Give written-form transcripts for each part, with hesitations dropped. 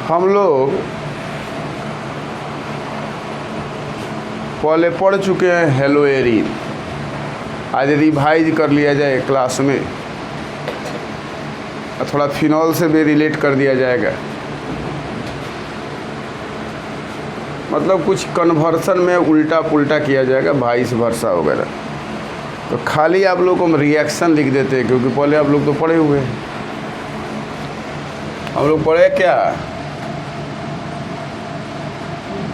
हम लोग पहले पढ़ चुके हैं हेलोएरीन। आज रिवाइज कर लिया जाए क्लास में, थोड़ा फिनॉल से भी रिलेट कर दिया जाएगा। मतलब कुछ कन्वर्सन में उल्टा पुल्टा किया जाएगा, वाइस वर्सा वगैरह। तो खाली आप लोग को हम रिएक्शन लिख देते हैं, क्योंकि पहले आप लोग तो पढ़े हुए हैं। हम लोग पढ़े क्या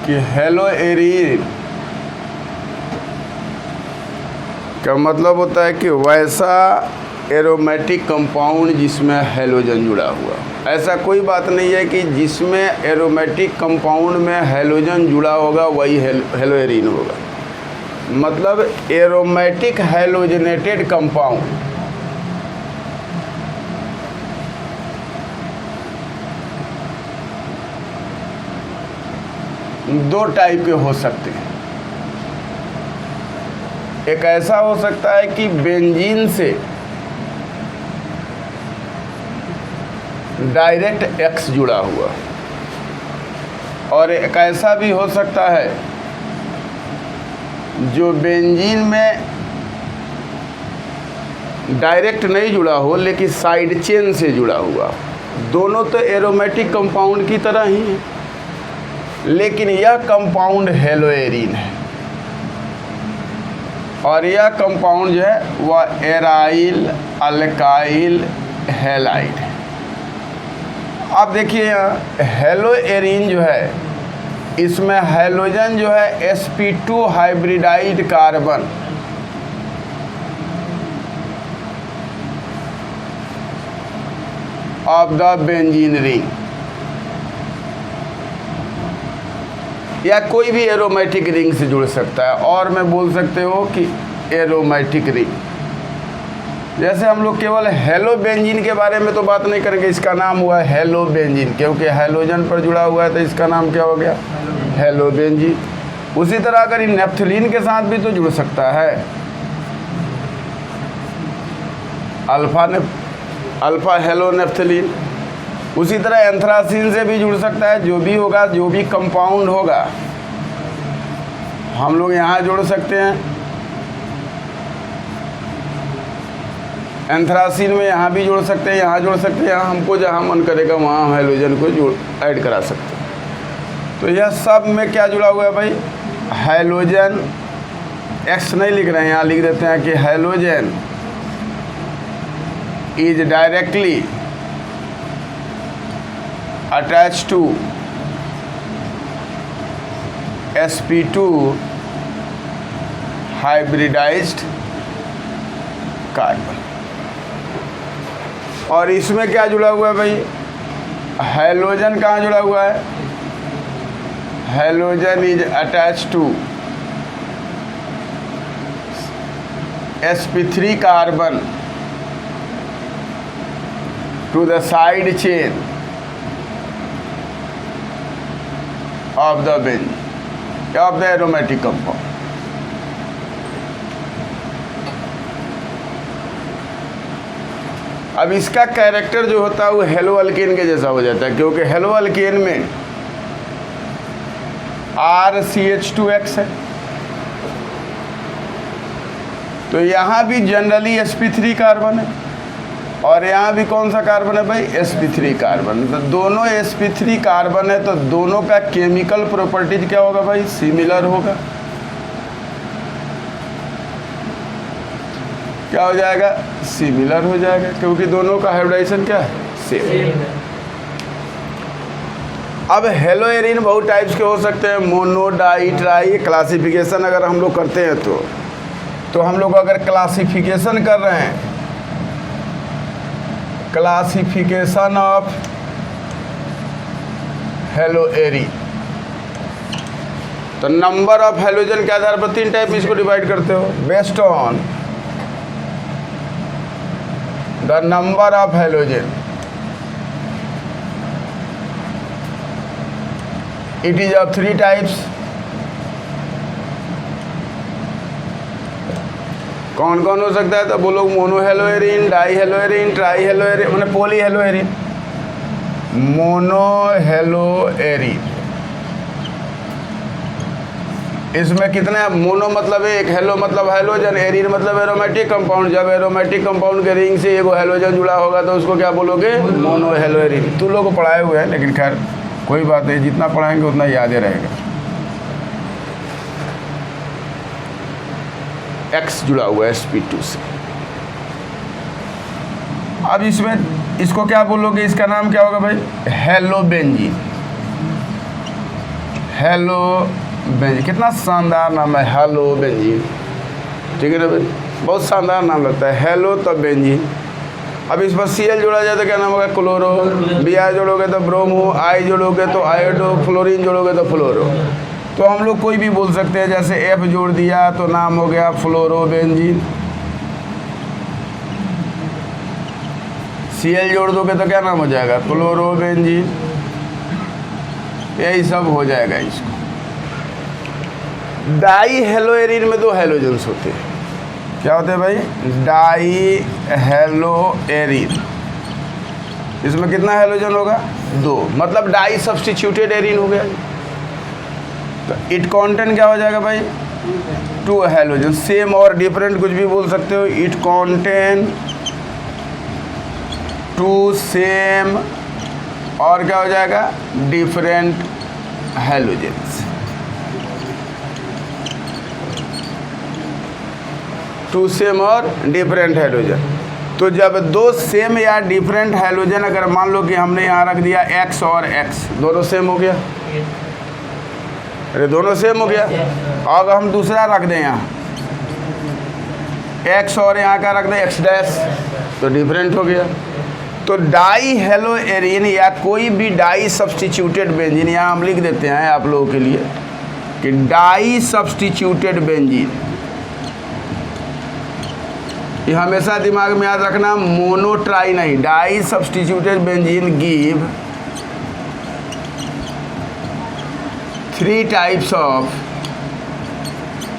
कि हेलोएरीन का मतलब होता है कि वैसा एरोमेटिक कंपाउंड जिसमें हेलोजन जुड़ा हुआ। ऐसा कोई बात नहीं है कि जिसमें एरोमेटिक कंपाउंड में हेलोजन जुड़ा होगा वही हेलोएरीन होगा। मतलब एरोमेटिक हेलोजनेटेड कंपाउंड। दो टाइप के हो सकते हैं। एक ऐसा हो सकता है कि बेंजीन से डायरेक्ट एक्स जुड़ा हुआ, और एक ऐसा भी हो सकता है जो बेंजीन में डायरेक्ट नहीं जुड़ा हो लेकिन साइड चेन से जुड़ा हुआ। दोनों तो एरोमेटिक कंपाउंड की तरह ही हैं, लेकिन यह कंपाउंड हेलोएरीन है और यह कंपाउंड जो है वह एराइल अल्काइल हैलाइड है। अब देखिए यहाँ हेलोएरीन जो है, इसमें हेलोजन जो है sp2 hybridised carbon of the benzene ring, या कोई भी एरोमेटिक रिंग से जुड़ सकता है। और मैं बोल सकते हो कि एरोमेटिक रिंग, जैसे हम लोग केवल हेलो बेंजीन के बारे में तो बात नहीं करेंगे, इसका नाम हुआ हेलो बेंजीन, क्योंकि हेलोजन पर जुड़ा हुआ है तो इसका नाम क्या हो गया, हेलो बेंजीन। उसी तरह अगर नेफ्थलीन के साथ भी तो जुड़ सकता है, अल्फा हेलो नेफ्थलीन। उसी तरह एंथ्रासीन से भी जुड़ सकता है। जो भी होगा, जो भी कंपाउंड होगा, हम लोग यहाँ जोड़ सकते हैं। एंथ्रासीन में यहाँ भी जोड़ सकते हैं, यहाँ जोड़ सकते हैं, यहाँ हमको जहाँ मन करेगा वहाँ हम हेलोजन को ऐड करा सकते हैं। तो यह सब में क्या जुड़ा हुआ है भाई, हेलोजन। एक्स नहीं लिख रहे हैं, यहाँ लिख देते हैं कि halogen is directly attached to sp2 hybridized carbon. और इसमें क्या जुड़ा हुआ है भाई, हेलोजन कहाँ जुड़ा हुआ है, halogen is attached to sp3 carbon to the side chain of the benzene of the aromatic compound। अब इसका कैरेक्टर जो होता है वो हेलो अल्केन के जैसा हो जाता है, क्योंकि हेलो अल्केन में RCH2X है। तो यहाँ भी जनरली sp3 कार्बन है, और यहाँ भी कौन सा कार्बन है भाई, sp3 कार्बन। तो दोनों sp3 कार्बन है, तो दोनों का केमिकल प्रॉपर्टीज क्या होगा भाई, सिमिलर होगा। क्या हो जाएगा, सिमिलर हो जाएगा, क्योंकि दोनों का हाइब्रिडाइजेशन क्या है, सेम है। अब हेलोएरीन बहुत टाइप्स के हो सकते हैं, मोनो, डाई, ट्राई। क्लासिफिकेशन अगर हम लोग करते हैं तो हम लोग अगर क्लासिफिकेशन कर रहे हैं, क्लासिफिकेशन ऑफ हेलोएरीन, तो नंबर ऑफ हेलोजन के आधार पर 3 टाइप में इसको डिवाइड करते हो, based on the number of halogen it is of 3 types. कौन कौन हो सकता है, तो बोलो mono haloarene, di haloarene, tri haloarene, मैंने पोली हेलोएरीन। मोनोहेलोएरीन। इसमें कितने, मोनो मतलब एक, हेलो मतलब हेलोजन, एरीन मतलब एरोमेटिक कंपाउंड। जब एरोमेटिक कंपाउंड के रिंग से एगो हेलोजन जुड़ा होगा तो उसको क्या बोलोगे, मोनोहेलोएरीन। तुम लोग को पढ़ाए हुए हैं, लेकिन खैर कोई बात नहीं, जितना पढ़ाएंगे उतना याद रहेगा। X जुड़ा हुआ है sp2 से। अब इसमें इसको क्या बोलोगे, इसका नाम क्या होगा भाई, हेलोबेंजीन। हेलोबेंजीन, कितना शानदार नाम है, हेलोबेंजीन। ठीक है ना भाई, बहुत शानदार नाम लगता है, हेलो तब बेंजीन। अब इस पर Cl जोड़ा जाए तो क्या नाम होगा, क्लोरो। Br जोड़ोगे तो ब्रोमो, I जोड़ोगे तो आयोडो, फ्लोरीन जोड़ोगे तो फ्लोरो। तो हम लोग कोई भी बोल सकते हैं, जैसे F जोड़ दिया तो नाम हो गया फ्लोरोबेंजीन। Cl जोड़ दोगे तो क्या नाम हो जाएगा, क्लोरोबेंजीन। यही सब हो जाएगा इसको। डाई हेलोएरीन में 2 हेलोजेंस होते हैं। क्या होते हैं भाई, डाई हेलोएरीन। इसमें कितना हेलोजन होगा, 2, मतलब डाई सब्स्टिट्यूटेड एरीन हो गया। तो इट कॉन्टेंट क्या हो जाएगा भाई, 2 हेलोजन। सेम और डिफरेंट कुछ भी बोल सकते हो। इट कॉन्टेंट 2 सेम और क्या हो जाएगा, डिफरेंट हेलोजेंस। 2 सेम और डिफरेंट हेलोजन। तो जब 2 सेम या डिफरेंट हेलोजन, अगर मान लो कि हमने यहाँ रख दिया X और X, दोनों सेम हो गया, अरे दोनों सेम हो गया। और हम दूसरा रख दें यहाँ X और यहाँ का रख दें X डैश, तो डिफरेंट हो गया। तो डाई हेलोएरीन या कोई भी डाई सब्स्टिट्यूटेड बेंजीन, यहाँ हम लिख देते हैं आप लोगों के लिए कि डाई सब्स्टिट्यूटेड बेंजीन, ये हमेशा दिमाग में याद रखना, मोनोट्राई नहीं, di substituted benzene give 3 types of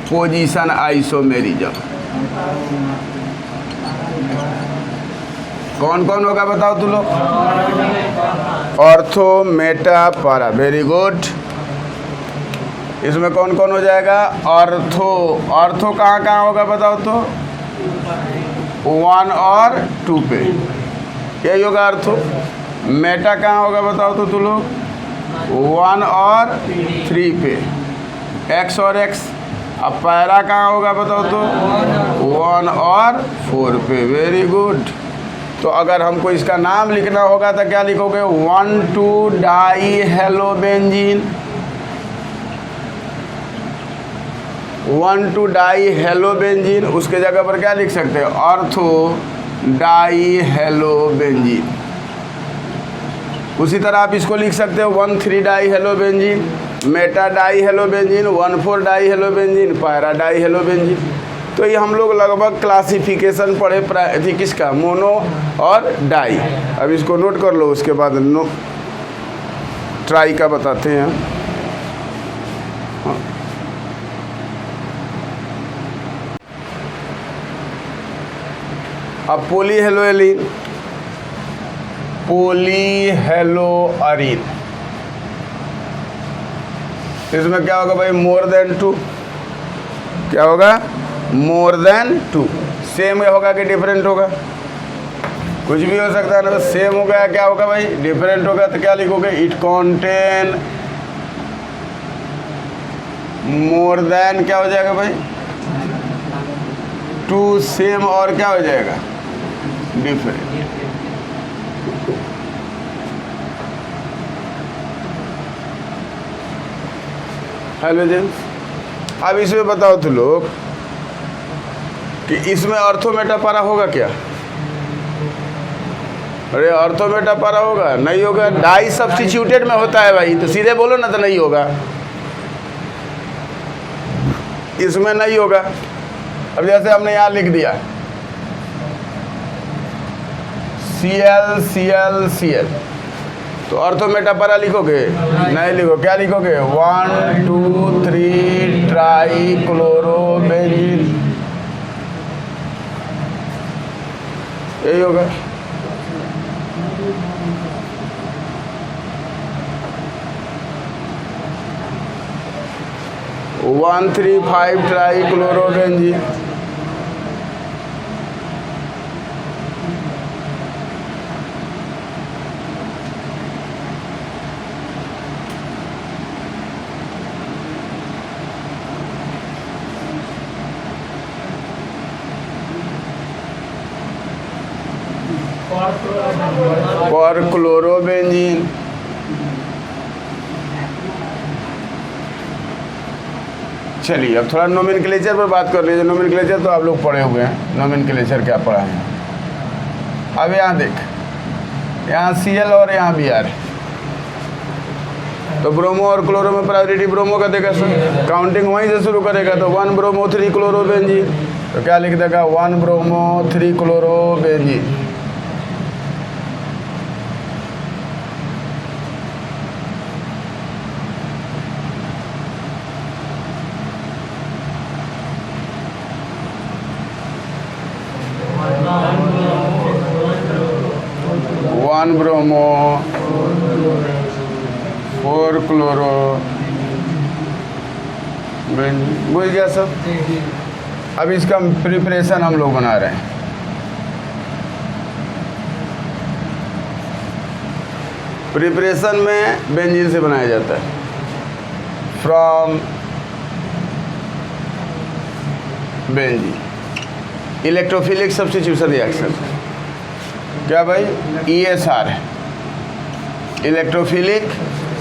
position isomerism. कौन कौन होगा बताओ तुम लोग, ortho, meta, para. Very good. इसमें कौन कौन हो जाएगा, ऑर्थो। ऑर्थो कहाँ कहाँ होगा बताओ तो, 1 और 2 पे, यही होगा ऑर्थो। मेटा कहाँ होगा बताओ तो तुम लोग, 1 और 3 पे, X और X। अब पैरा कहाँ होगा बताओ तो, 1 और 4 पे। Very good. तो अगर हमको इसका नाम लिखना होगा तो क्या लिखोगे, 1,2 डाई हेलोबेंजीन, 1,2 डाई हेलोबेंजीन। उसके जगह पर क्या लिख सकते हैं, ऑर्थो डाई हेलोबेंजीन। उसी तरह आप इसको लिख सकते हो 1,3 di halobenzene, meta di halobenzene, 1,4 di halobenzene, para di halobenzene. तो ये हम लोग लगभग क्लासिफिकेशन पढ़े थी किसका, मोनो और डाई। अब इसको नोट कर लो, उसके बाद ट्राई का बताते हैं। हाँ। अब पोलीहेलोएरीन, पोलीहेलोअरीन, इसमें क्या होगा भाई, मोर देन 2। क्या होगा, मोर देन 2। सेम होगा कि डिफरेंट होगा, कुछ भी हो सकता है ना। तो सेम हो गया, क्या होगा भाई, डिफरेंट होगा। तो क्या लिखोगे, इट कॉन्टेन मोर देन, क्या हो जाएगा भाई, 2 सेम और क्या हो जाएगा, डिफरेंट। हेलोजेंस। अब इसमें बताओ तो लोग कि इसमें ऑर्थोमेटा पैरा होगा क्या, अरे ऑर्थोमेटा पैरा होगा, नहीं होगा। डाई सब्स्टिट्यूटेड में होता है भाई, तो सीधे बोलो ना, तो नहीं होगा, इसमें नहीं होगा। अब जैसे हमने यहाँ लिख दिया Cl Cl Cl, तो ऑर्थोमेटा पैरा लिखोगे, नहीं लिखो। क्या लिखोगे, 1 2 3 ट्राई क्लोरोबेंजीन, यही होगा। 1,3,5 ट्राइक्लोरोबेंजीन। परक्लोरोबेंजीन। चलिए अब थोड़ा नोमेनक्लेचर पर बात कर लीजिए। नोमेनक्लेचर तो आप लोग पढ़े हुए हैं, नोमेनक्लेचर क्या पढ़ा है। अब यहाँ देख, यहाँ Cl और यहाँ Br, तो ब्रोमो और क्लोरो में प्रायोरिटी ब्रोमो का देगा सर, काउंटिंग वहीं से शुरू करेगा। तो 1 ब्रोमो 3 क्लोरोबेंजीन, तो क्या लिख देगा 1 bromo 3 chlorobenzene. One bromo 4 chloro, बुझ गया सब। अब इसका प्रिपरेशन हम लोग बना रहे हैं। प्रिपरेशन में बेंजीन से बनाया जाता है from benzene, electrophilic substitution reaction. क्या भाई, ESR है, इलेक्ट्रोफिलिक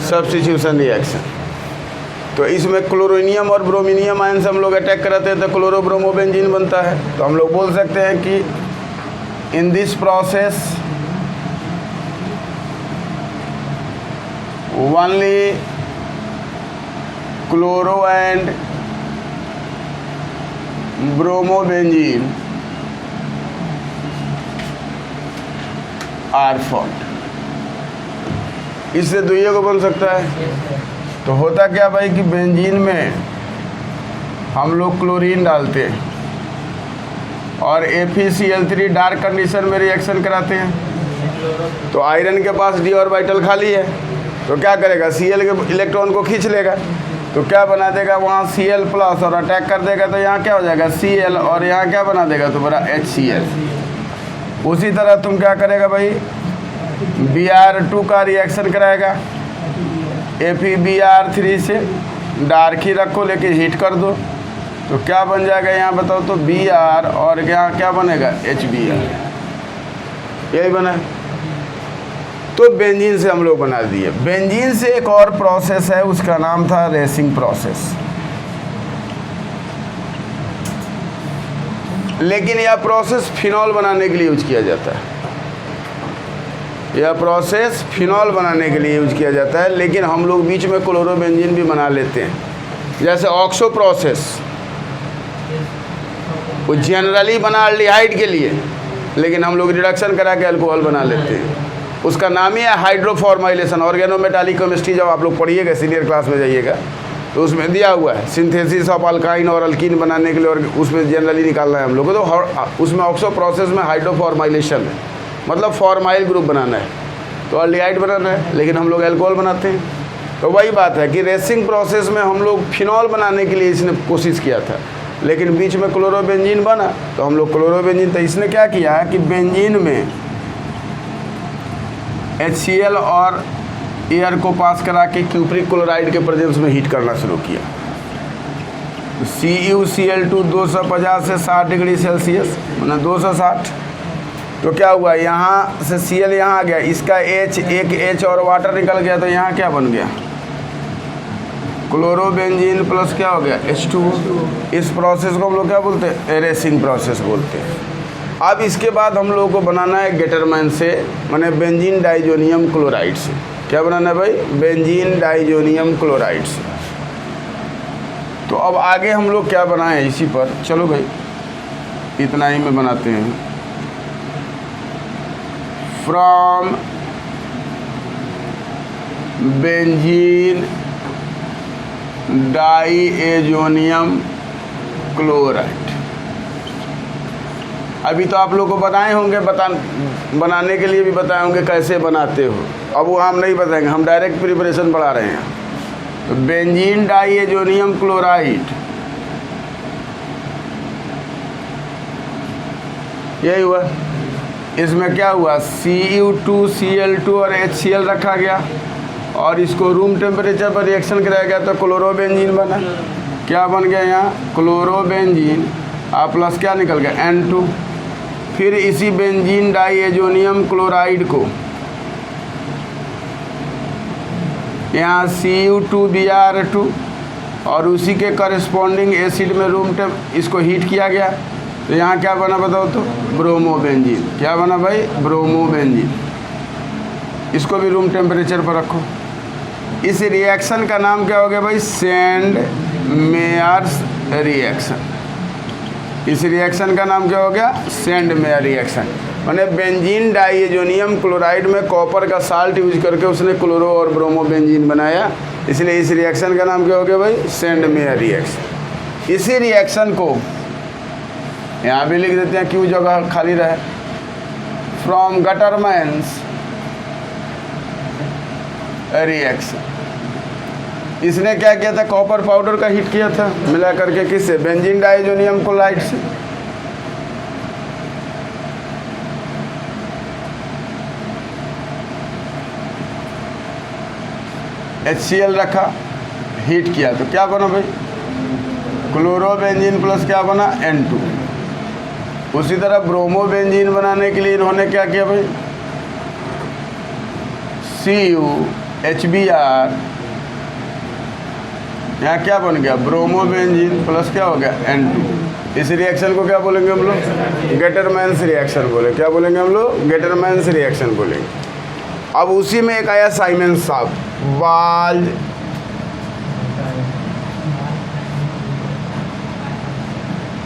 सब्स्टिट्यूशन रिएक्शन। तो इसमें क्लोरोनियम और ब्रोमिनियम आयन से हम लोग अटैक कराते हैं तो क्लोरोब्रोमोबेंजीन बनता है। तो हम लोग बोल सकते हैं कि in this process only chloro and bromobenzene are formed. इससे दुइयों को बन सकता है। तो होता क्या भाई कि बेंजीन में हम लोग क्लोरीन डालते हैं और FeCl3 डार्क कंडीशन में रिएक्शन कराते हैं। तो आयरन के पास d ऑर्बिटल खाली है, तो क्या करेगा, Cl के इलेक्ट्रॉन को खींच लेगा। तो क्या बना देगा वहाँ Cl प्लस और अटैक कर देगा। तो यहाँ क्या हो जाएगा Cl, और यहाँ क्या बना देगा तुम्हारा HCl। उसी तरह तुम क्या करेगा भाई, Br2 का रिएक्शन कराएगा FeBr3 से, डार्क ही रखो लेकिन हीट कर दो। तो क्या बन जाएगा यहाँ बताओ तो Br, और यहाँ क्या बनेगा HBr, यही बना। तो बेंजीन से हम लोग बना दिए। बेंजीन से एक और प्रोसेस है, उसका नाम था रेसिंग प्रोसेस। लेकिन यह प्रोसेस फिनॉल बनाने के लिए यूज किया जाता है। यह प्रोसेस फिनॉल बनाने के लिए यूज किया जाता है, लेकिन हम लोग बीच में क्लोरोबेंजीन भी बना लेते हैं। जैसे ऑक्सो प्रोसेस, वो जनरली बना एल्डिहाइड के लिए, लेकिन हम लोग रिडक्शन करा के अल्कोहल बना लेते हैं। उसका नाम ही है हाइड्रोफॉर्माइलेशन। ऑर्गेनोमेटालिक केमिस्ट्री जब आप लोग पढ़िएगा सीनियर क्लास में जाइएगा तो उसमें दिया हुआ है सिंथेसिस ऑफ अल्काइन और अल्कीन बनाने के लिए, और उसमें जनरली निकालना है हम लोग को। तो उसमें ऑक्सो प्रोसेस में हाइड्रोफॉर्माइलेशन है, मतलब फॉर्माइल ग्रुप बनाना है, तो एल्डिहाइड बनाना है, लेकिन हम लोग अल्कोहल बनाते हैं। तो वही बात है कि रेसिंग प्रोसेस में हम लोग फिनॉल बनाने के लिए इसने कोशिश किया था, लेकिन बीच में क्लोरोबेंजीन बना तो हम लोग क्लोरोबेंजीन। तो इसने क्या किया कि बेंजीन में HCl और एयर को पास करा के क्यूप्रिक क्लोराइड के प्रेजेंस में हीट करना शुरू किया। तो CuCl2 250 से 60 डिग्री सेल्सियस, मतलब 260। तो क्या हुआ, यहाँ से Cl यहाँ आ गया, इसका H, एक H और वाटर निकल गया, तो यहाँ क्या बन गया, क्लोरोबेंजीन प्लस क्या हो गया H2। इस प्रोसेस को हम लोग क्या बोलते हैं, रेसिंग प्रोसेस बोलते हैं। अब इसके बाद हम लोगों को बनाना है गेटरमैन से, माने बेंजीन डाइजोनियम क्लोराइड से। क्या बनाना है भाई, बेंजीन डाइजोनियम क्लोराइड से। तो अब आगे हम लोग क्या बनाएं इसी पर, चलो भाई इतना ही में बनाते हैं। From benzene diazonium chloride. अभी तो आप लोग को बताए होंगे, बनाने के लिए भी बताए होंगे कैसे बनाते हो। अब वो हम नहीं बताएंगे, हम डायरेक्ट प्रिपरेशन बढ़ा रहे हैं। तो बेंजीन डाइएजोनियम क्लोराइड, यही हुआ। इसमें क्या हुआ, Cu2Cl2 और HCl रखा गया और इसको रूम टेम्परेचर पर रिएक्शन कराया गया तो क्लोरोबेंजीन बना। क्या बन गया यहाँ, क्लोरोबेंजीन और प्लस क्या निकल गया, N2। फिर इसी बेंजीन डाइएजोनियम क्लोराइड को यहाँ Cu2Br2 और उसी के करस्पॉन्डिंग एसिड में रूम टेम्प इसको हीट किया गया तो यहाँ क्या बना बताओ तो, ब्रोमोबेंजीन। क्या बना भाई, ब्रोमोबेंजीन। इसको भी रूम टेम्परेचर पर रखो। इस रिएक्शन का नाम क्या हो गया भाई, सेंड मेयर्स रिएक्शन। इस रिएक्शन का नाम क्या हो गया, सेंड मेयर रिएक्शन। मैंने बेंजीन डाइएजोनियम क्लोराइड में कॉपर का साल्ट यूज करके उसने क्लोरो और ब्रोमोबेंजीन बनाया, इसलिए इस रिएक्शन का नाम क्या हो गया भाई, सेंड मेयर रिएक्शन। इसी रिएक्शन को यहाँ भी लिख देते हैं, क्यों जगह खाली रहे, फ्रॉम गटरमैन्स रिएक्शन। इसने क्या किया था, कॉपर पाउडर का हीट किया था मिला करके, किससे, बेंजीन डाइएजोनियम क्लोराइड से। HCl रखा, हीट किया तो क्या बना भाई, क्लोरोबेंजीन प्लस क्या बना, N2। उसी तरह ब्रोमोबेंजीन बनाने के लिए इन्होंने क्या किया भाई, CuHBr, यहाँ क्या बन गया, ब्रोमोबेंजीन प्लस क्या हो गया, N2। इस रिएक्शन को क्या बोलेंगे हम लोग, गेटरमैन्स रिएक्शन बोले। क्या बोलेंगे हम लोग, गेटरमैन्स रिएक्शन बोलेंगे। अब उसी में एक आया साइमन साहब, बाल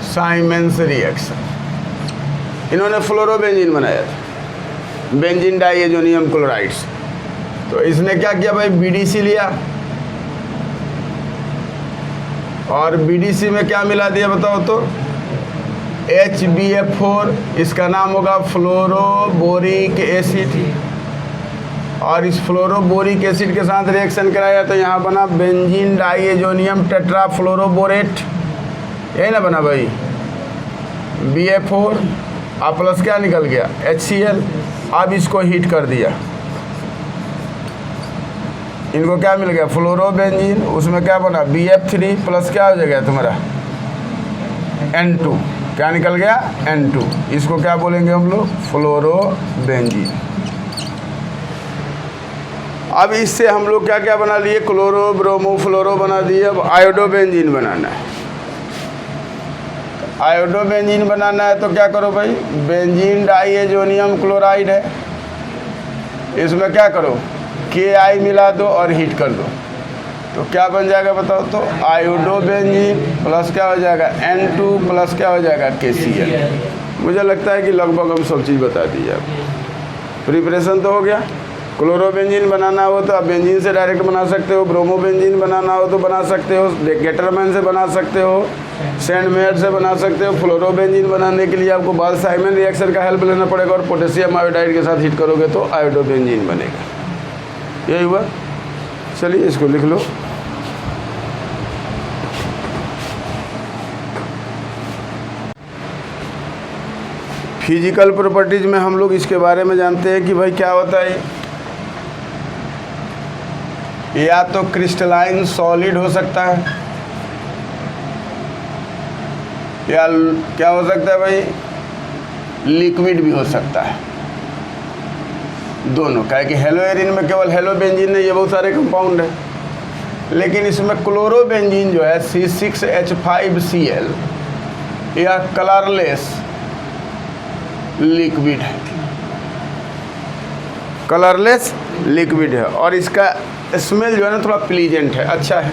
साइमन्स रिएक्शन। इन्होंने फ्लोरोबेंजीन बनाया था बेंजीन डाइएजोनियम क्लोराइड से। तो इसने क्या किया भाई, BDC लिया और BDC में क्या मिला दिया बताओ तो, HBF4, इसका नाम होगा फ्लोरोबोरिक एसिड। और इस फ्लोरोबोरिक एसिड के साथ रिएक्शन कराया तो यहाँ बना बेंजीन डाइएजोनियम टेट्राफ्लोरोबोरेट, यही ना बना भाई, BF4 और प्लस क्या निकल गया, HCl। अब इसको हीट कर दिया, इनको क्या मिल गया, फ्लोरोबेंजीन, उसमें क्या बना, BF3 प्लस क्या हो जाएगा तुम्हारा, N2। क्या निकल गया, N2। इसको क्या बोलेंगे हम लोग, फ्लोरोबेंजीन। अब इससे हम लोग क्या क्या बना लिए, क्लोरो ब्रोमो फ्लोरो बना दिए। अब आयोडोबेंजीन बनाना है। आयोडोबेंजीन बनाना है तो क्या करो भाई, बेंजीन डाइएजोनियम क्लोराइड है, इसमें क्या करो, Ki मिला दो और हीट कर दो तो क्या बन जाएगा बताओ तो, आयोडोबेंजीन प्लस क्या हो जाएगा, N2 प्लस क्या हो जाएगा, KCl। मुझे लगता है कि लगभग हम सब चीज़ बता दी है। प्रिपरेशन तो हो गया। क्लोरोबेंजीन बनाना हो तो आप बेंजीन से डायरेक्ट बना सकते हो, ब्रोमोबेंजीन बनाना हो तो बना सकते हो, गेटरमैन से बना सकते हो, सेंड मेयर से बना सकते हो। फ्लोरोबेंजीन बनाने के लिए आपको बाल साइमन रिएक्शन का हेल्प लेना पड़ेगा और पोटेशियम आयोडाइड के साथ हीट करोगे तो आयोडोबेंजीन बनेगा। यही हुआ। चलिए इसको लिख लो। फिजिकल प्रॉपर्टीज में हम लोग इसके बारे में जानते हैं कि भाई क्या होता है, या तो क्रिस्टलाइन सॉलिड हो सकता है या क्या हो सकता है भाई, लिक्विड भी हो सकता है, दोनों। क्या है कि हेलोएरिन में केवल हेलोबेंजीन नहीं, ये बहुत सारे कंपाउंड है, लेकिन इसमें क्लोरोबेंजीन जो है C6H5Cl या कलरलेस लिक्विड है, कलरलेस लिक्विड है और इसका स्मेल जो है ना थोड़ा प्लीजेंट है, अच्छा है।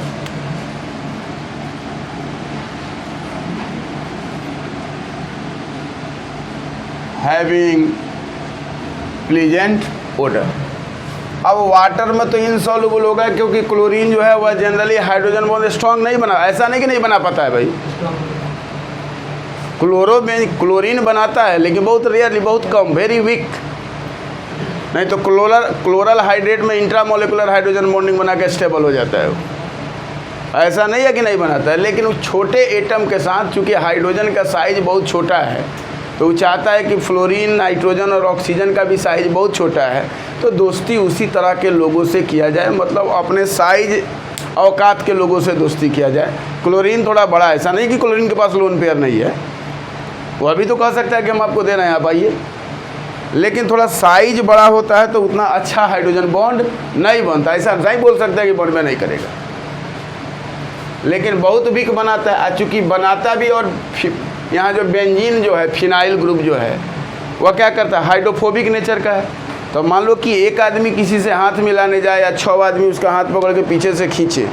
Having pleasant odour. अब वाटर में तो इनसॉल्युबल होगा क्योंकि क्लोरीन जो है वह जनरली हाइड्रोजन बॉन्ड स्ट्रॉन्ग नहीं बना, ऐसा नहीं कि नहीं बना पाता है भाई, क्लोरीन बनाता है लेकिन बहुत रेयरली, बहुत कम, वेरी वीक। नहीं तो क्लोरल हाइड्रेट में इंट्रामोलिकुलर हाइड्रोजन बॉन्डिंग बना के स्टेबल हो जाता है। ऐसा नहीं है कि नहीं बनाता है, लेकिन उस छोटे एटम के साथ चूँकि हाइड्रोजन का साइज बहुत छोटा है तो वो चाहता है कि फ्लोरीन, नाइट्रोजन और ऑक्सीजन का भी साइज बहुत छोटा है, तो दोस्ती उसी तरह के लोगों से किया जाए, मतलब अपने साइज औकात के लोगों से दोस्ती किया जाए। क्लोरीन थोड़ा बड़ा है, ऐसा नहीं कि क्लोरीन के पास लोन पेयर नहीं है, वो अभी तो कह सकता है कि हम आपको दे रहे हैं, आप आइए, लेकिन थोड़ा साइज बड़ा होता है तो उतना अच्छा हाइड्रोजन बॉन्ड नहीं बनता। ऐसा नहीं बोल सकता है कि बॉन्ड में नहीं करेगा, लेकिन बहुत वीक बनाता है। चूँकि बनाता भी, और यहाँ जो बेंजीन जो है, फिनाइल ग्रुप जो है, वह क्या करता है, हाइड्रोफोबिक नेचर का है। तो मान लो कि एक आदमी किसी से हाथ मिलाने जाए या 6 आदमी उसका हाथ पकड़ के पीछे से खींचे,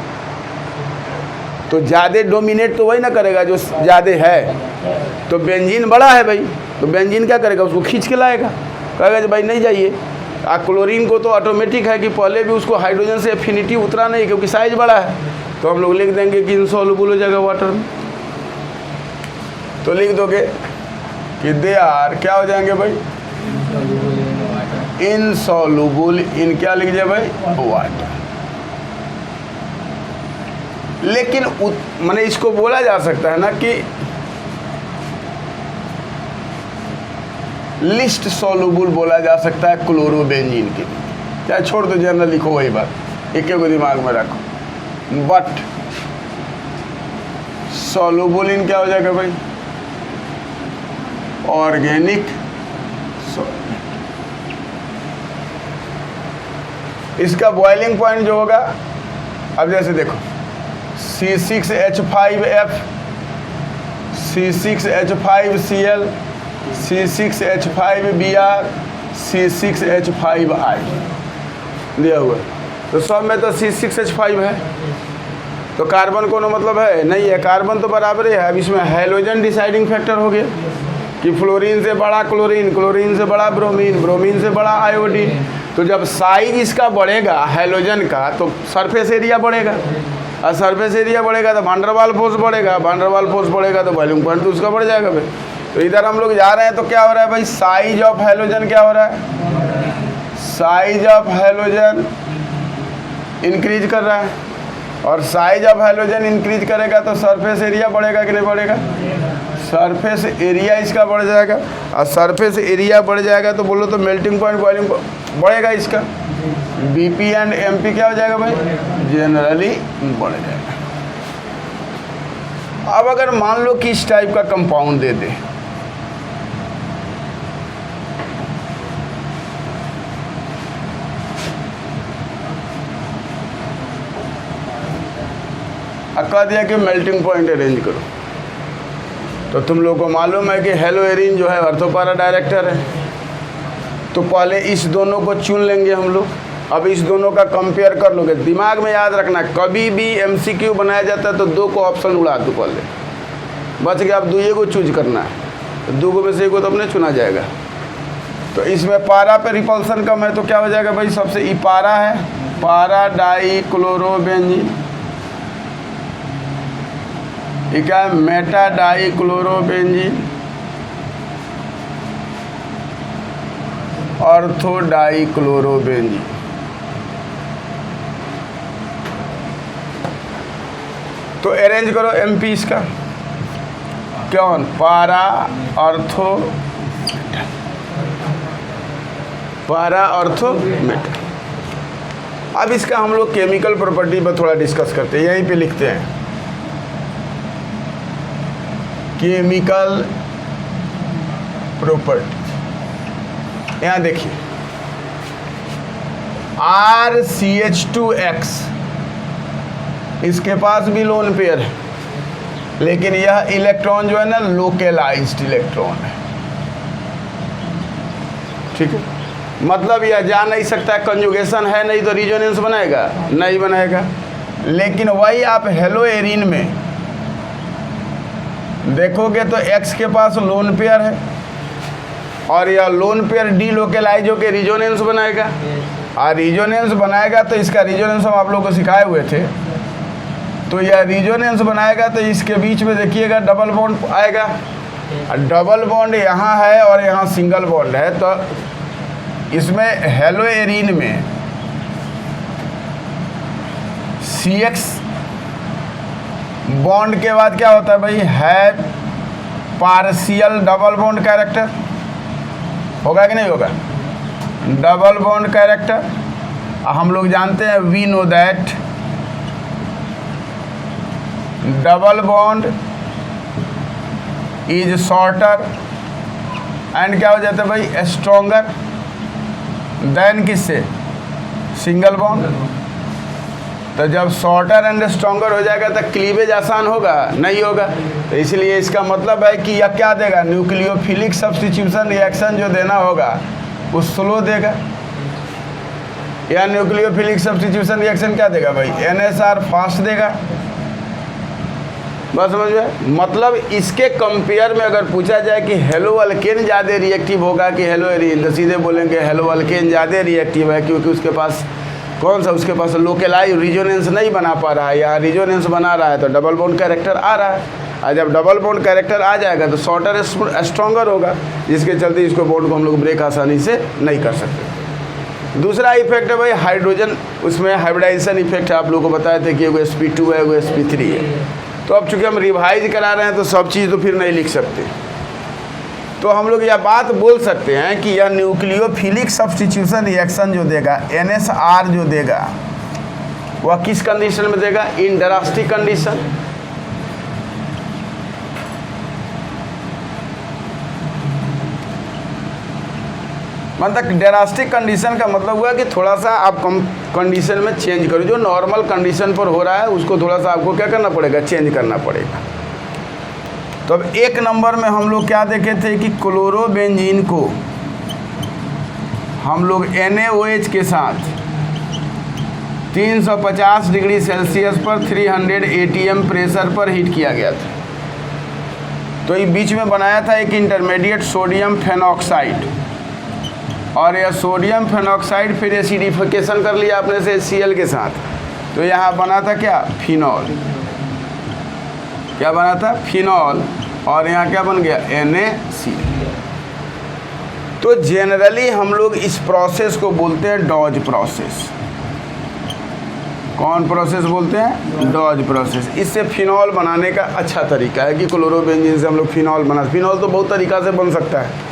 तो ज़्यादा डोमिनेट तो वही ना करेगा जो ज़्यादा है। तो बेंजीन बड़ा है भाई, तो बेंजीन क्या करेगा, उसको खींच के लाएगा, कहेगा भाई नहीं जाइए। क्लोरीन को तो ऑटोमेटिक है कि पहले भी उसको हाइड्रोजन से एफिनिटी उतरा नहीं, क्योंकि साइज बड़ा है, तो हम लोग लिख देंगे कि इनसॉल्युबल हो जाएगा वाटर में। तो लिख दोगे कि दे आर क्या हो जाएंगे भाई, इनसॉल्युबल इन, क्या लिख जाए भाई, वाटर। लेकिन माने इसको बोला जा सकता है ना कि लिस्ट सॉल्युबल बोला जा सकता है क्लोरोबेंजीन के, चाहे छोड़ दो, जनरल लिखो वही बात, एक को दिमाग में रखो। बट सॉल्युबल इन क्या हो जाएगा भाई, ऑर्गेनिक। इसका बॉइलिंग पॉइंट जो होगा, अब जैसे देखो C6H5F, C6H5Cl, C6H5Br, C6H5I दिया हुआ, तो सब में तो C6H5 है, तो कार्बन कोनो मतलब है नहीं है, कार्बन तो बराबर ही है। अब इसमें हाइड्रोजन डिसाइडिंग फैक्टर हो गया कि फ्लोरीन से बड़ा क्लोरीन, क्लोरीन से बड़ा ब्रोमीन, ब्रोमीन से बड़ा आयोडीन। तो जब साइज इसका बढ़ेगा हाइड्रोजन का, तो सरफेस एरिया बढ़ेगा, और सरफेस एरिया बढ़ेगा तो वान डेर वाल फोर्स बढ़ेगा, वान डेर वाल फोर्स बढ़ेगा तो बॉइलिंग पॉइंट तो उसका बढ़ जाएगा भाई। तो इधर हम लोग जा रहे हैं तो क्या हो रहा है भाई, साइज ऑफ हाइड्रोजन क्या हो रहा है, साइज ऑफ हाइड्रोजन इंक्रीज कर रहा है, और साइज ऑफ हाइड्रोजन इंक्रीज करेगा तो सरफेस एरिया बढ़ेगा कि नहीं बढ़ेगा, सरफेस एरिया इसका बढ़ जाएगा, और सरफेस एरिया बढ़ जाएगा तो बोलो तो मेल्टिंग पॉइंट, बॉइलिंग बढ़ेगा इसका, बीपी एंड एमपी क्या हो जाएगा भाई, जनरली बढ़ जाएगा। अब अगर मान लो कि इस टाइप का कंपाउंड दे दे, कह दिया कि मेल्टिंग पॉइंट अरेंज करो, तो तुम लोगों को मालूम है कि हेलोएरिन जो है ऑर्थोपैरा डायरेक्टर है, तो पहले इस दोनों को चुन लेंगे हम लोग। अब इस दोनों का कंपेयर कर लोगे, दिमाग में याद रखना, कभी भी एमसीक्यू बनाया जाता है तो 2 को ऑप्शन उड़ा दो, पहले बच गया, अब 2 को चूज करना है, तो 2 में से 1 को तो अपने चुना जाएगा। तो इसमें पारा पे रिपल्सन कम है तो क्या हो जाएगा भाई, सबसे ई पारा है, पारा डाई क्लोरोबेंजीन, ये क्या है, meta di chlorobenzene, ortho di chlorobenzene. तो अरेंज करो एमपी इसका, कौन, पारा ऑर्थो, पारा ऑर्थो मेटा। अब इसका हम लोग केमिकल प्रॉपर्टी पर थोड़ा डिस्कस करते हैं, यहीं पे लिखते हैं केमिकल प्रॉपर्टी। यहाँ देखिए RCH2X, इसके पास भी लोन पेयर है, लेकिन यह इलेक्ट्रॉन जो है ना लोकलाइज्ड इलेक्ट्रॉन है, ठीक है, मतलब यह जा नहीं सकता, कंजुगेशन है नहीं तो रिजोनेंस बनाएगा नहीं बनाएगा। लेकिन वही आप हेलोएरिन में देखोगे तो X के पास लोन पेयर है, और यह लोन पेयर डी लोकलाइज होकर रिजोनेंस बनाएगा, और रिजोनेंस बनाएगा तो इसका रिजोनेंस हम आप लोगों को सिखाए हुए थे, तो यह रिजोनेंस बनाएगा तो इसके बीच में देखिएगा डबल बॉन्ड आएगा, डबल बॉन्ड यहाँ है और यहाँ सिंगल बॉन्ड है। तो इसमें हेलोएरिन में CX बॉन्ड के बाद क्या होता है भाई, है पार्शियल डबल बॉन्ड कैरेक्टर, होगा कि नहीं होगा, डबल बॉन्ड कैरेक्टर। हम लोग जानते हैं, we know that double bond is shorter and क्या हो जाता है भाई, स्ट्रॉन्गर देन किससे, सिंगल बॉन्ड। तो जब शॉर्टर एंड स्ट्रॉन्गर हो जाएगा तो क्लीवेज आसान होगा, नहीं होगा। तो इसलिए इसका मतलब है कि यह क्या देगा, न्यूक्लियोफिलिक सब्स्टिट्यूशन रिएक्शन जो देना होगा वो स्लो देगा, या न्यूक्लियोफिलिक सब्स्टिट्यूशन रिएक्शन क्या देगा भाई, NSR फास्ट देगा। बस समझ में, मतलब इसके कंपेयर में अगर पूछा जाए कि हेलो अल्केन ज़्यादा रिएक्टिव होगा कि हेलो एरीन, तो सीधे बोलेंगे हेलो अल्केन ज़्यादा रिएक्टिव है, क्योंकि उसके पास कौन सा, उसके पास लोकेलाइज रिजोनेंस नहीं बना पा रहा है, या रिजोनेंस बना रहा है तो डबल बॉन्ड कैरेक्टर आ रहा है। और जब डबल बॉन्ड कैरेक्टर आ जाएगा तो शॉर्टर स्ट्रॉन्गर होगा, जिसके चलते इसको बॉन्ड को हम लोग ब्रेक आसानी से नहीं कर सकते। दूसरा इफेक्ट है भाई हाइड्रोजन, उसमें हाइब्रिडाइजेशन इफेक्ट है, आप लोगों को बताए थे कि वो sp2 है, वो sp3 है। तो अब चूंकि हम रिवाइज करा रहे हैं तो सब चीज़ तो फिर नहीं लिख सकते, तो हम लोग यह बात बोल सकते हैं कि यह न्यूक्लियोफिलिक सब्स्टिट्यूशन रिएक्शन जो देगा, NSR जो देगा, वह किस कंडीशन में देगा, इन ड्रास्टिक कंडीशन। मतलब ड्रास्टिक कंडीशन का मतलब हुआ कि थोड़ा सा आप कम कंडीशन में चेंज करो, जो नॉर्मल कंडीशन पर हो रहा है उसको थोड़ा सा आपको क्या करना पड़ेगा, चेंज करना पड़ेगा। तो अब एक नंबर में हम लोग क्या देखे थे कि क्लोरोबेंजीन को हम लोग NaOH के साथ 350 डिग्री सेल्सियस पर 300 ATM प्रेशर पर हीट किया गया था। तो ये बीच में बनाया था एक इंटरमीडिएट सोडियम फेनॉक्साइड, और यह सोडियम फेनॉक्साइड फिर एसिडिफिकेशन कर लिया आपने से HCl के साथ, तो यहाँ बना था क्या, फिनॉल। क्या बना था, फिनॉल, और यहाँ क्या बन गया, NaCl। तो जनरली हम लोग इस प्रोसेस को बोलते हैं डॉज प्रोसेस। कौन प्रोसेस बोलते हैं, डॉज प्रोसेस। इससे फिनॉल बनाने का अच्छा तरीका है कि क्लोरोबेंजीन से हम लोग फिनॉल बना, फिनॉल तो बहुत तरीका से बन सकता है।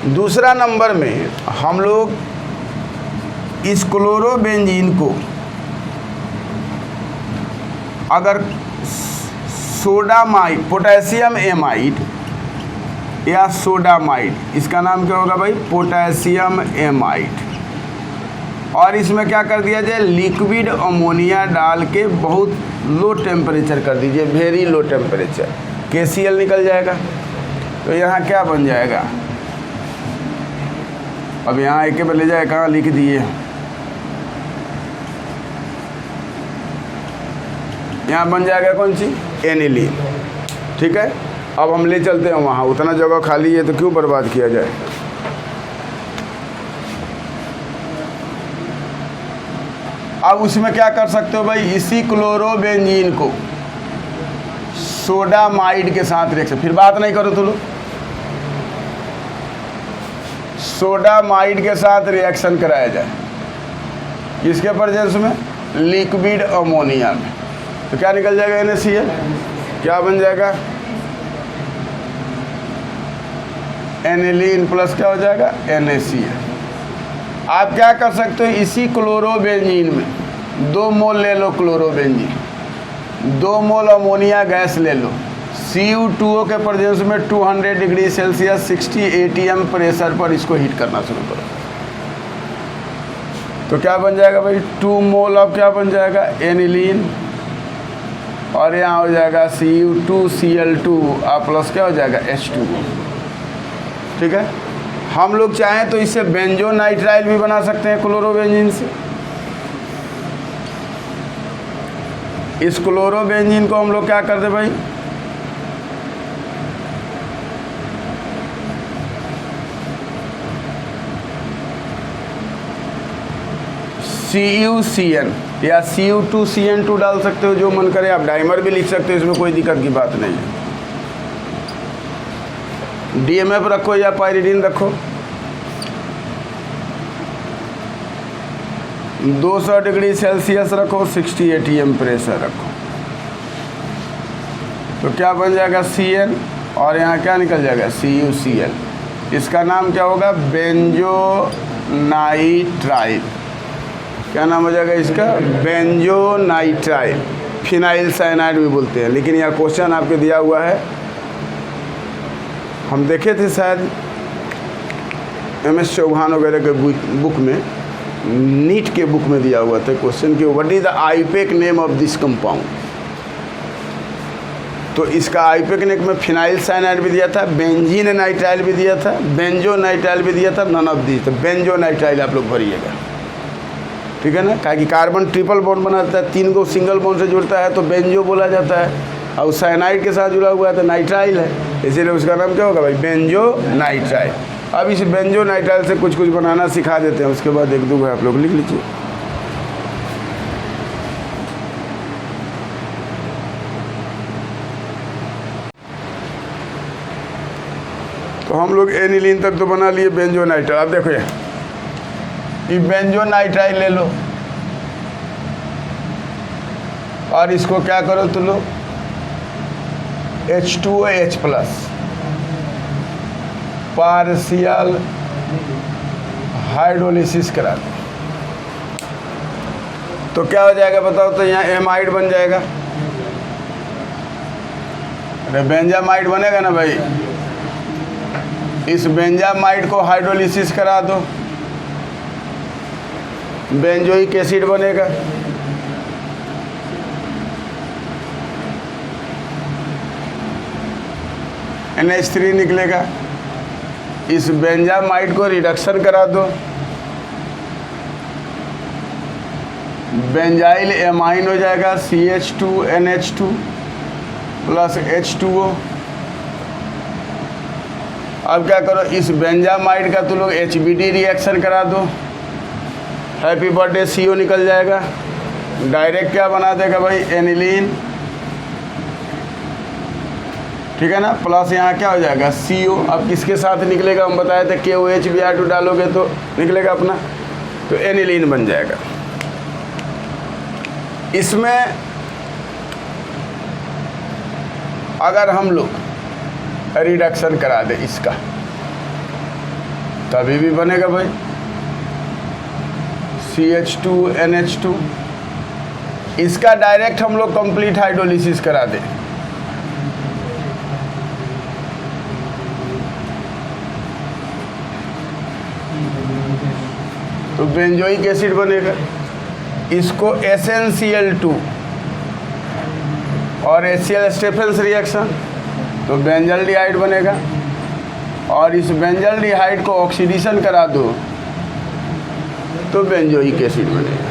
दूसरा नंबर में हम लोग इस क्लोरोबेंजीन को अगर सोडामाइड, पोटेशियम एमाइड या सोडामाइड, इसका नाम क्या होगा भाई, पोटेशियम एमाइड, और इसमें क्या कर दिया जाए, लिक्विड अमोनिया डाल के बहुत लो टेम्परेचर कर दीजिए, वेरी लो टेम्परेचर, KCl निकल जाएगा। तो यहाँ क्या बन जाएगा, अब यहाँ एक पे ले जाए, कहाँ लिख दिए, यहाँ बन जाएगा कौन सी, एनिलीन। ठीक है, अब हम ले चलते हैं वहाँ, उतना जगह खाली है तो क्यों बर्बाद किया जाए। अब उसमें क्या कर सकते हो भाई, इसी क्लोरोबेंजीन को सोडामाइड के साथ रिएक्शन, फिर बात नहीं करो तो लोग, सोडामाइड के साथ रिएक्शन कराया जाए, किसके प्रेजेंस में, लिक्विड अमोनिया में। तो क्या निकल जाएगा, NaCl, क्या बन जाएगा, एनिलीन प्लस क्या हो जाएगा, NaCl। आप क्या कर सकते हो, इसी क्लोरोबेंजीन में 2 मोल ले लो क्लोरोबेंजीन, 2 मोल अमोनिया गैस ले लो, Cu2O के प्रेजेंस में 200 डिग्री सेल्सियस 60 ATM प्रेशर पर इसको हीट करना शुरू करो। तो क्या बन जाएगा भाई, 2 मोल अब क्या बन जाएगा, एनिलीन, और यहाँ हो जाएगा Cu2Cl2 और प्लस क्या हो जाएगा, H2O। ठीक है, हम लोग चाहें तो इससे बेंजोनाइट्राइल भी बना सकते हैं क्लोरोबेंजीन से। इस क्लोरोबेंजीन को हम लोग क्या करते भाई, CuCN या Cu2CN2 डाल सकते हो, जो मन करे। आप डाइमर भी लिख सकते हो, इसमें कोई दिक्कत की बात नहीं है। DMF रखो या पायरिडीन रखो, 200 डिग्री सेल्सियस रखो, 60 ATM प्रेशर रखो। तो क्या बन जाएगा Cl, और यहाँ क्या निकल जाएगा CuCl। इसका नाम क्या होगा? बेंजोनाइट्राइल। क्या नाम हो जाएगा इसका? बेंजोनाइट्राइल। फिनाइल साइनाइड भी बोलते हैं। लेकिन यह क्वेश्चन आपको दिया हुआ है, हम देखे थे शायद MS चौहान वगैरह के बुक में, नीट के बुक में दिया हुआ था क्वेश्चन कि what is the IUPAC name of this compound. तो इसका आईपेक नेम में फिनाइल साइनाइड भी दिया था, बेंजीन नाइट्राइल भी दिया था, बेंजोनाइट्राइल भी दिया था, नन ऑफ दिस। तो बेंजोनाइट्राइल आप लोग भरिएगा, ठीक है ना। क्या कि कार्बन ट्रिपल बॉन्ड बनाता है, 3 को सिंगल बॉन्ड से जुड़ता है तो बेंजो बोला जाता है, और साइनाइड के साथ जुड़ा हुआ है तो नाइट्राइल है, इसीलिए उसका नाम क्या होगा भाई? बेंजोनाइट्राइल। अब इस बेंजोनाइट्राइल से कुछ कुछ बनाना सिखा देते हैं, उसके बाद 1-2 आप लोग लिख लीजिए। तो हम लोग एनिलीन तक तो बना लिए बेंजोनाइट्राइल। अब देखो ये बेंजोनाइट्राइल ले लो और इसको क्या करो तो लो H2OH+ पार्शियल हाइड्रोलिसिस करा दो तो क्या हो जाएगा बताओ? तो यहाँ एमाइड बन जाएगा। अरे बेंजामाइड बनेगा ना भाई। इस बेंजामाइड को हाइड्रोलिसिस करा दो, बेंजोइक एसिड बनेगा। NH3 निकलेगा। इस बेंजामाइड को रिडक्शन करा दो, बेंजाइल एमाइन हो जाएगा CH2NH2 + H2O। अब क्या करो? इस बेंजामाइड का तो लोग HBD रिएक्शन करा दो, हैप्पी बर्थडे CO निकल जाएगा। डायरेक्ट क्या बना देगा भाई? एनिलीन, ठीक है ना। प्लस यहाँ क्या हो जाएगा? CO। अब किसके साथ निकलेगा? हम बताए थे KOH Br2 डालोगे तो निकलेगा अपना, तो एनिलीन बन जाएगा। इसमें अगर हम लोग रिडक्शन करा दे इसका, तभी भी बनेगा भाई CH2NH2। इसका डायरेक्ट हम लोग कंप्लीट हाइड्रोलिसिस करा दे तो बेंजोइक एसिड बनेगा। इसको SnCl2 और HCl स्टेफेंस रिएक्शन तो बेंजल्डिहाइड बनेगा, और इस बेंजल्डिहाइड को ऑक्सीडेशन करा दो तो बेंजोइक एसिड बनेगा,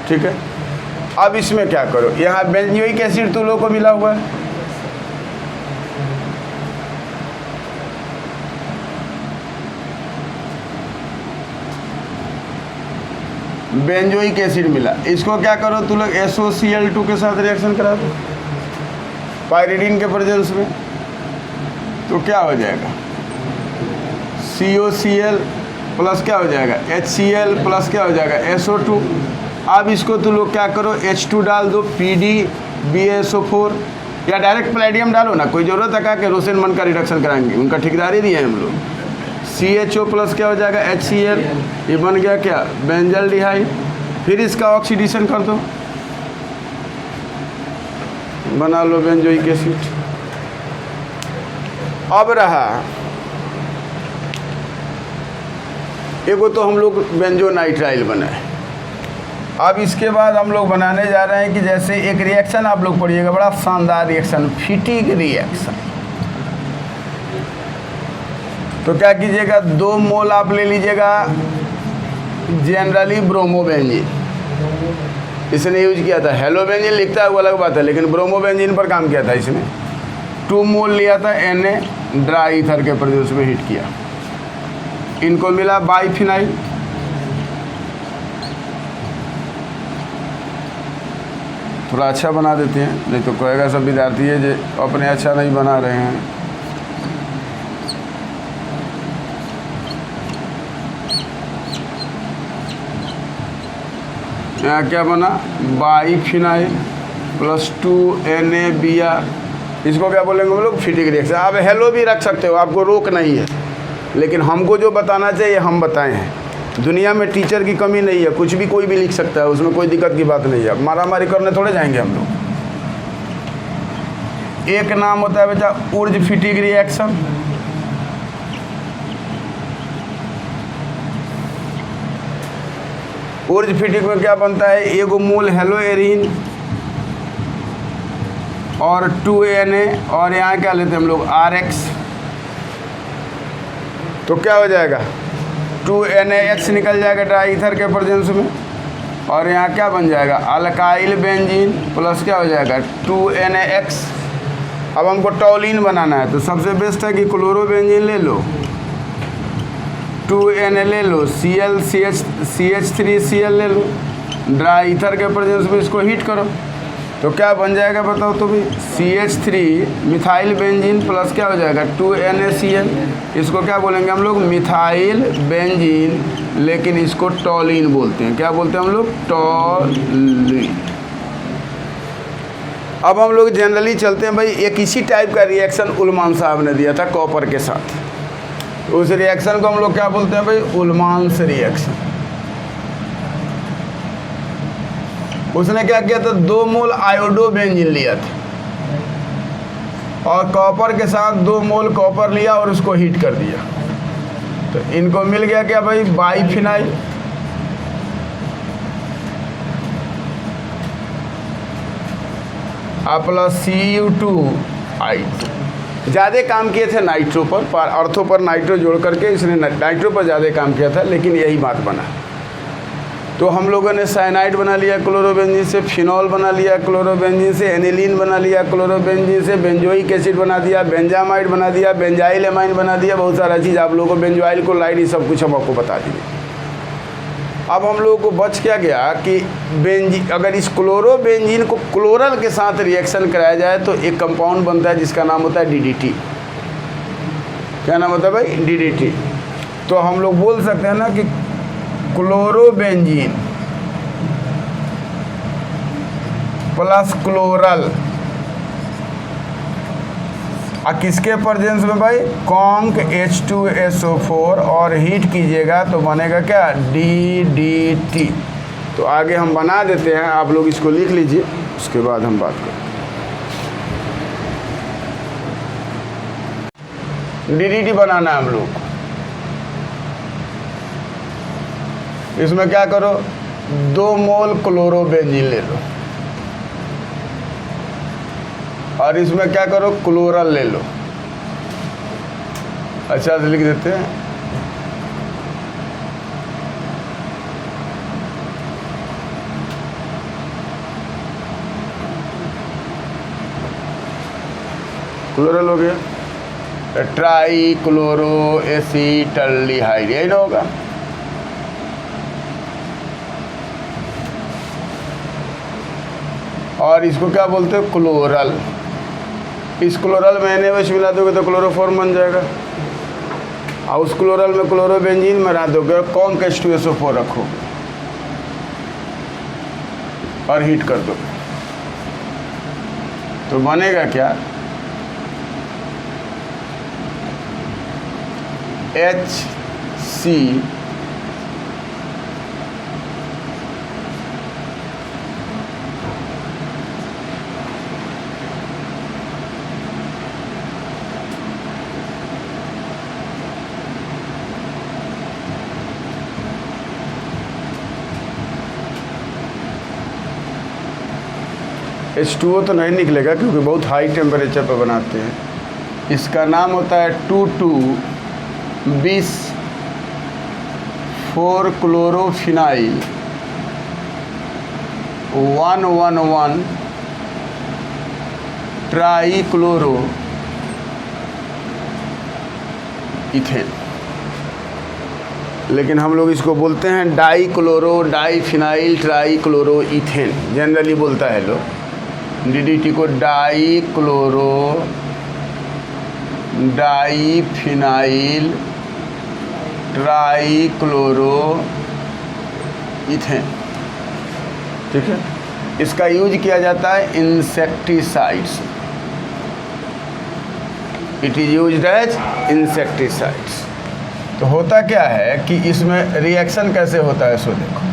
ठीक है। अब इसमें क्या करो? यहाँ बेंजोइक एसिड तो लोगों को मिला हुआ है, बेंजोइक एसिड मिला। इसको क्या करो? तुम लोग SOCl2 के साथ रिएक्शन करा दो पायरिडीन के प्रेजेंस में, तो क्या हो जाएगा? COCl प्लस क्या हो जाएगा? HCl प्लस क्या हो जाएगा? SO2। अब इसको तुम लोग क्या करो? H2 डाल दो, PdBaSO4, या डायरेक्ट प्लेडियम डालो ना, कोई ज़रूरत है क्या कि रोसेनमन का रिडक्शन कराएंगे? उनका ठेकेदारी दिए हम लोग। CHO प्लस क्या हो जाएगा? HCl। ये बन गया क्या? बेंजल्डिहाइड। फिर इसका ऑक्सीडेशन कर दो, बना लो बेंजोइक एसिड। अब रहा एगो तो हम लोग बेंजोनाइट्राइल बनाए। अब इसके बाद हम लोग बनाने जा रहे हैं कि जैसे एक रिएक्शन आप लोग पढ़िएगा, बड़ा शानदार रिएक्शन, फिटिग रिएक्शन। तो क्या कीजिएगा? 2 मोल आप ले लीजिएगा जनरली ब्रोमोबेंजीन, इसने यूज किया था। हेलोबेंजीन लिखता है वो अलग बात है, लेकिन ब्रोमोबेंजीन पर काम किया था इसने। 2 मोल लिया था Na ड्राई ईथर के प्रदेश में हीट किया, इनको मिला बाइफिनाइल। थोड़ा अच्छा बना देते हैं, नहीं तो कहेगा सब विद्यार्थी है जो अपने अच्छा नहीं बना रहे हैं। यहाँ क्या बना? बाइफिनाइल + 2 NaBr इसको क्या बोलेंगे हम लोग? फिटिक रिएक्शन। आप हेलो भी रख सकते हो, आपको रोक नहीं है, लेकिन हमको जो बताना चाहिए हम बताए हैं। दुनिया में टीचर की कमी नहीं है, कुछ भी कोई भी लिख सकता है, उसमें कोई दिक्कत की बात नहीं है। मारामारी करने थोड़े जाएंगे हम लोग। एक नाम होता है बेटा उर्ज फिटिक रिएक्शन। उर्ज फिटिक में क्या बनता है? एगो मोल हेलो एरिन और 2Na, और यहाँ क्या लेते हैं हम लोग? RX। तो क्या हो जाएगा? 2NaX निकल जाएगा डाईथर के प्रेजेंस में, और यहाँ क्या बन जाएगा? अल्काइल बेंजीन प्लस क्या हो जाएगा? 2NaX। अब हमको टॉलिन बनाना है, तो सबसे बेस्ट है कि क्लोरोबेंजीन ले लो, 2Na ले लो, CH3Cl ले लो, ड्राई ईथर के प्रेजेंस में इसको हीट करो, तो क्या बन जाएगा बताओ तो भी? CH3 मिथाइल बेंजीन प्लस क्या हो जाएगा? 2NaCl। इसको क्या बोलेंगे हम लोग? मिथाइल बेंजीन, लेकिन इसको टॉलिन बोलते हैं। क्या बोलते हैं हम लोग? टॉलिन। अब हम लोग जनरली चलते हैं भाई, एक इसी टाइप का रिएक्शन उलमान साहब ने दिया था कॉपर के साथ। उस रिएक्शन को हम लोग क्या बोलते हैं भाई? उलमान्स रिएक्शन। उसने क्या किया था? 2 मोल आयोडो बेंजीन लिया था और कॉपर के साथ 2 मोल कॉपर लिया और उसको हीट कर दिया, तो इनको मिल गया क्या भाई? बाईफिनाइल। Plus Cu2I2। ज़्यादा काम किए थे नाइट्रो पर, अर्थो पर नाइट्रो जोड़ करके इसने नाइट्रो पर ज़्यादा काम किया था, लेकिन यही बात बना। तो हम लोगों ने साइनाइड बना लिया क्लोरोबेंजीन से, फिनॉल बना लिया क्लोरोबेंजीन से, एनिलीन बना लिया क्लोरोबेंजीन से, बेंजोइक एसिड बना दिया, बेंजामाइड बना दिया, बेंजाइल एमाइन बना दिया, बहुत सारा चीज़ आप लोगों को, बेंजोइल को लाइड, ये सब कुछ हम आपको बता दिए। अब हम लोगों को बच क्या गया कि अगर इस क्लोरोबेंजीन को क्लोरल के साथ रिएक्शन कराया जाए तो एक कंपाउंड बनता है जिसका नाम होता है DDT। क्या नाम होता है भाई? DDT। तो हम लोग बोल सकते हैं ना कि क्लोरोबेंजीन प्लस क्लोरल, किसके प्रेजेंस में भाई? कॉन्क H2SO4, और हीट कीजिएगा तो बनेगा क्या? DDT। तो आगे हम बना देते हैं, आप लोग इसको लिख लीजिए, उसके बाद हम बात करें। DDT बनाना है हम लोग। इसमें क्या करो? 2 मोल क्लोरोबेंजीन ले लो, और इसमें क्या करो? क्लोरल ले लो। अच्छा से लिख देते हैं। क्लोरल हो गया, ट्राई क्लोरो एसीटल्डिहाइड, यही ना होगा? और इसको क्या बोलते हैं? क्लोरल। इस क्लोरल में NaOH मिला दोगे तो क्लोरोफॉर्म बन जाएगा, और उस क्लोरल में क्लोरोबेंजीन मिला दोगे, कॉन्क H2SO4 रखो और हीट कर दो, तो बनेगा क्या? HC H2O तो नहीं निकलेगा क्योंकि बहुत हाई टेम्परेचर पर बनाते हैं। इसका नाम होता है 2,2,20,4 क्लोरोफिनाइल 1,1,1 ट्राई क्लोरो इथेन, लेकिन हम लोग इसको बोलते हैं di chloro diphenyl tri chloro ethane, generally बोलता है लोग। DDT को di chloro diphenyl tri chloro ethane, ठीक है। इसका यूज किया जाता है insecticides, it is used as insecticides. तो होता क्या है कि इसमें रिएक्शन कैसे होता है सो देखो।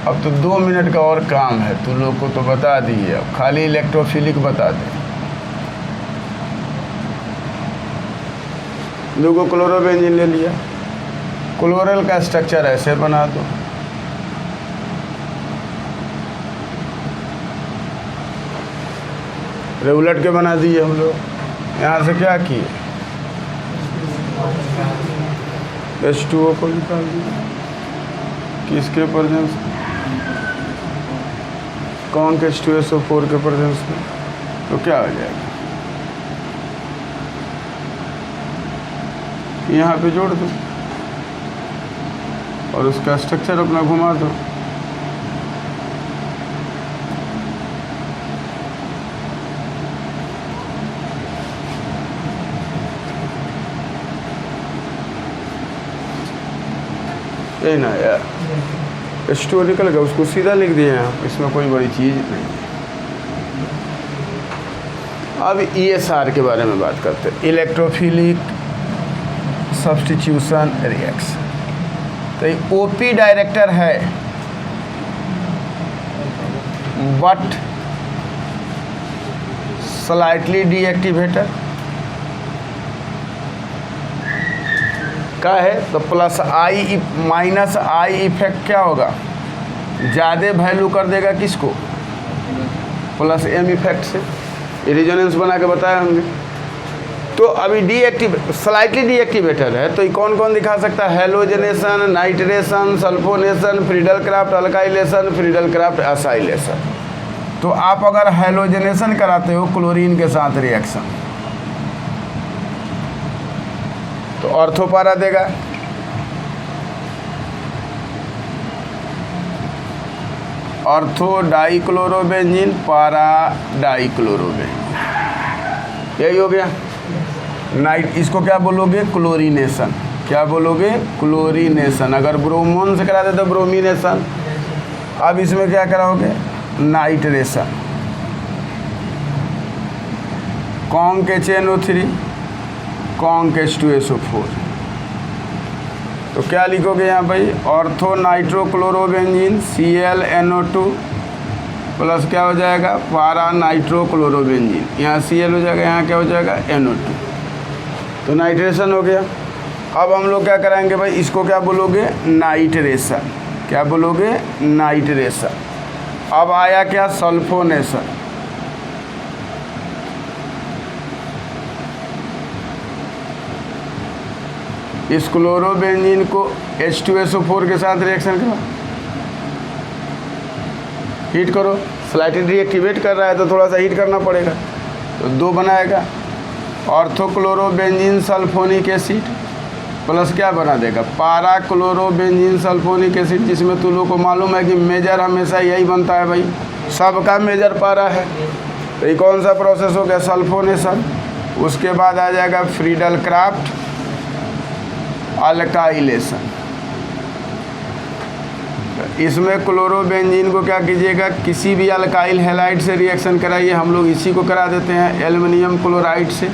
अब तो 2 मिनट का और काम है, तुम लोग को तो बता दिए, अब खाली इलेक्ट्रोफिलिक बता दें। देखो क्लोरोबेंजीन ले लिया, क्लोरल का स्ट्रक्चर ऐसे बना दो, रे उलट के बना दिए हम लोग। यहाँ से क्या किए, H2O को निकाल दिया, किसके प्रेजेंस में, कौन के H2SO4 के प्रेजेंस में, तो क्या हो जाएगा, यहाँ पे जोड़ दो और उसका स्ट्रक्चर अपना घुमा दो। यही ना यार, H2O निकल गया, उसको सीधा लिख दिए हैं, इसमें कोई बड़ी चीज़ नहीं। अब ESR के बारे में बात करते हैं, इलेक्ट्रोफिलिक सब्स्टिट्यूशन रिएक्शन। तो ये OP डायरेक्टर है बट स्लाइटली डीएक्टिवेटर का है, तो plus I minus I effect क्या होगा, ज़्यादा वैल्यू कर देगा किसको, प्लस M इफेक्ट से। रेजोनेंस बना के बताया हमने। तो अभी स्लाइटली डीएक्टिवेटर है, तो ये कौन कौन दिखा सकता है, halogenation, nitration, sulphonation, Friedel craft alkylation, Friedel craft acylation. तो आप अगर हेलोजनेशन कराते हो क्लोरीन के साथ रिएक्शन, तो ऑर्थोपारा देगा, ऑर्थो डाइक्लोरोबेंजीन, पारा डाइक्लोरोबेंजीन, यही हो गया। नाइट इसको क्या बोलोगे, क्लोरीनेशन। क्या बोलोगे, क्लोरीनेशन। अगर ब्रोमोन से करा दे तो ब्रोमिनेशन। अब इसमें क्या कराओगे, nitration. Conc HNO3, conc H2SO4। तो क्या लिखोगे यहाँ भाई, ऑर्थो नाइट्रोक्लोरोबेंजीन ClNO2 प्लस क्या हो जाएगा, पारा नाइट्रोक्लोरोबेंजीन, यहाँ Cl हो जाएगा, यहाँ क्या हो जाएगा, NO2। तो नाइट्रेशन हो गया। अब हम लोग क्या कराएंगे भाई, इसको क्या बोलोगे, नाइट्रेशन। क्या बोलोगे, नाइट्रेशन। अब आया क्या, सल्फोनेशन। इस क्लोरोबेंजीन को H2SO4 के साथ रिएक्शन करो, हीट करो। स्लाइटली डीएक्टिवेट कर रहा है तो थोड़ा सा हीट करना पड़ेगा, तो 2 बनाएगा, ऑर्थोक्लोरोबेंजीन सल्फोनिक एसिड प्लस क्या बना देगा, पारा क्लोरोबेंजीन सल्फोनिक एसिड, जिसमें तुम लोग को मालूम है कि मेजर हमेशा यही बनता है भाई, सबका मेजर पारा है। तो ये कौन सा प्रोसेस हो गया, सल्फोनेशन। उसके बाद आ जाएगा फ्रीडल क्राफ्ट अल्काइलेशन। इसमें क्लोरोबेंजीन को क्या कीजिएगा, किसी भी अल्काइल हैलाइड से रिएक्शन कराइए। हम लोग इसी को करा देते हैं एल्युमिनियम क्लोराइड से।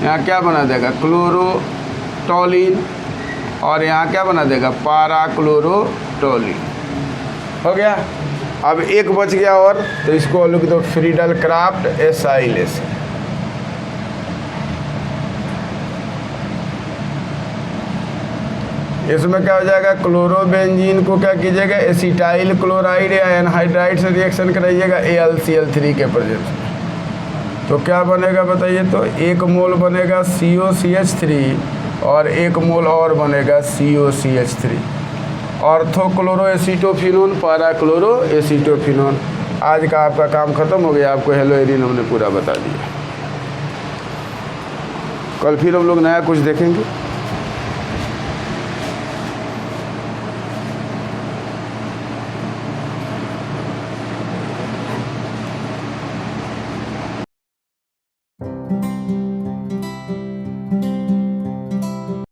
यहाँ क्या बना देगा, क्लोरोटोलिन, और यहाँ क्या बना देगा, पारा क्लोरोटोलिन। हो गया। अब एक बच गया और, तो इसको लिख दो फ्रीडल क्राफ्ट एसाइलेशन। इसमें क्या हो जाएगा, क्लोरोबेंजीन को क्या कीजिएगा, एसिटाइल क्लोराइड या एनहाइड्राइड से रिएक्शन कराइएगा AlCl3 के प्रेजेंस में। तो क्या बनेगा बताइए, तो 1 मोल बनेगा COCH3 और 1 मोल और बनेगा COCH3। ऑर्थोक्लोरोएसीटोफिनोन, पारा क्लोरोएसीटोफिनोन। आज का आपका काम खत्म हो गया, आपको हेलोइरिन हमने पूरा बता दिया। कल फिर हम लोग नया कुछ देखेंगे।